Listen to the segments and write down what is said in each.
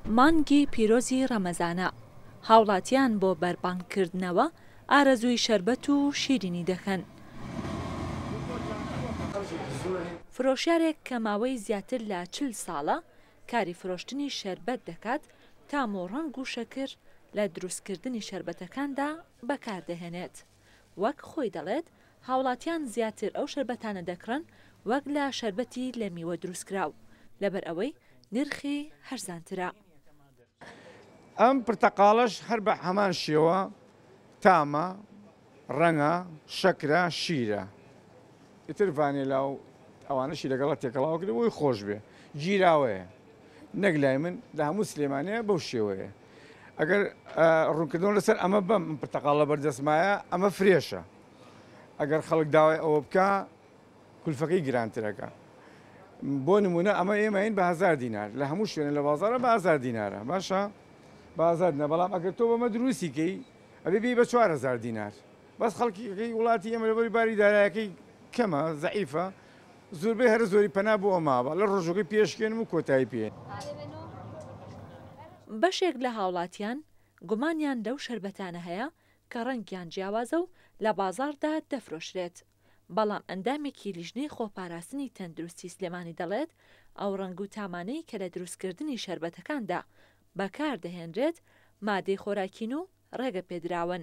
مانگی پیرۆزی ڕەمەزانە هاوڵاتیان بۆ بەرپانکردنەوە ئارەزووی شەربەت و شیرینی دەکەن. فرۆشیارێک کە ماوەی زیاتر لە 40 ساڵە کاری فرۆشتنی شەربەت دەکات تام و ڕەنگ و شەکر لە دروستکردنی شەربەتەکاندا بەکاردەهێنێت. وەک خۆی دەڵێت هاوڵاتیان زیاتر ئەو شەربەتانە دەکڕن وەک لە شەربەتی لە میوە دروستکراو لەبەر ئەوەی نرخی هەرزانترە. ئەم پرتەقاڵش هەر بە هەمان شێوە تامە، ڕەنگە، شەکرە، شیرە. ئیتر ڤانیلا و ئەوانەشی لەگەڵە تێکەڵاو کرد بۆی خۆش بێ. گیراوەیە. نەک لای من لە هەموو سلێمانەیە بەو شێوەیە. ئەگەر ڕوونکردن لەسەر ئەمە بەم پرتەقاڵە بەردەستمایە ئەمە فرێشە. ئەگەر خەڵک داوای ئەوە بکە کولفەکەی گرانترەکە. بۆ نمونە ئەمە ئێمە هین بە 1000 دینار لە هەموو شوێنە لە بازارە بە 1000 دینارە باشە؟ بە 1000 دینار بەڵام ئەگەر تۆ بەمە دروستیکەی ئەبێ بێ بە 4000 دینار. بەس خەڵکی وڵاتی ئێمە لەبەری باری دارایەکەی کەمە زەعیفە زۆربەی هەر زۆری پەنا بۆ ئەماوە لە ڕۆژەکەی پێشکێنم و کۆتایی پێێن. بەشێک لە هاوڵاتیان گومانیان لەو شەربەتانە هەیە کە ڕەنگیان جیاوازە و لە بازاردا دەفرۆشرێت. بەڵام ئەندامێکی لیژنەی خۆپاراستنی تەندروستی سلێمانی دەڵێت ئەو ڕەنگ و تامانەی کە لە دروستکردنی شەربەتەکاندا بەکاردەهێنرێت مادەی خۆراکین و ڕێگە پێدراون.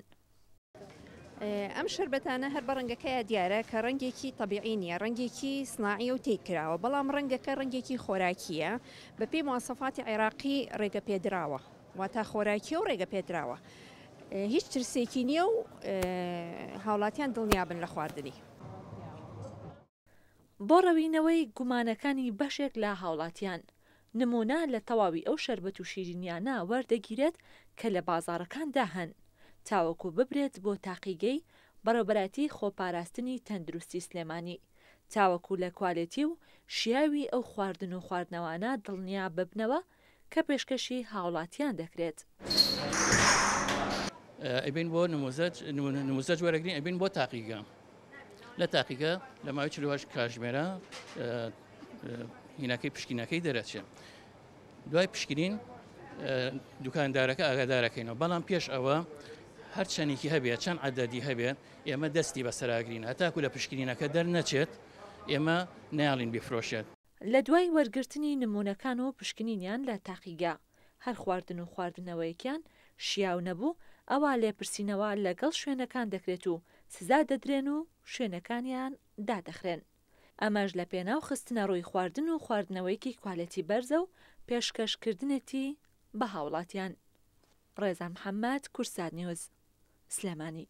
ئەم شەربەتانە هەر بە ڕەنگەکەیە دیارە کە ڕەنگێکی تەبیعی نییە، ڕەنگێکی سناعی و تێکراوە، بەڵام ڕەنگەکە ڕەنگێکی خۆراکیە بە پێی مواسەفاتی عێراقی ڕێگە پێدراوە واتە خۆراکی و ڕێگە پێدراوە. هیچ ترسێکی نییە و هاوڵاتیان دڵنیابن لە خواردنی. بۆ ڕەوینەوەی گومانەکانی بەشێک لە هاوڵاتیان نمونە لە تەواوی ئەو شەربەت و شیرینیانە وەردەگیرێت کە لە بازاڕەکاندا هەن تاوەکو ببرێت بۆ تاقیگەی بەڕێوەبەراتی خۆپاراستنی تەندروستی سلێمانی تاوەکو لە کوالێتی و شیاوی ئەو خواردن و خواردنەوانە دڵنیا ببنەوە کە پێشکەشی هاوڵاتیان دەکرێت. ئەبین بۆ نموزەج وەرەگرین ئەبین بۆ تاقیگە. لە تاقیگە لە ماوەی 48 کاتژمێرە هینەکەی پشکینەکەی دەرەچێت. دوای پشکنین دوکاندارەکە ئاگادارەکەینەوە بەڵام پێش ئەوە هەر چەندێکی هەبێت چەند عەدەدی هەبێت ئێمە دەستی بەسەراگرین هەتاکو لە پشکنینەکە دەرنەچێت ئێمە نەیاڵین بیفرۆشێت. لە دوای وەرگرتنی نمونونەکان و پشکنینیان لە تاقیگا هەر خواردن و خواردنەوەیەکیان شیاو نەبوو ئەوە لێپرسینەوە لەگەڵ شوێنەکان دەکرێت و سزا دەدرێن و شوێنەکانیان دادەخرێن. ئەمەش لە پێناو خستنە ڕووی خواردن و خواردنەوەیەکی کوالەتی بەرزە و پێشکەشکردنێتی بە هاوڵاتیان. ڕێزا محەممەد، کورسات نیوز، سلێمانی.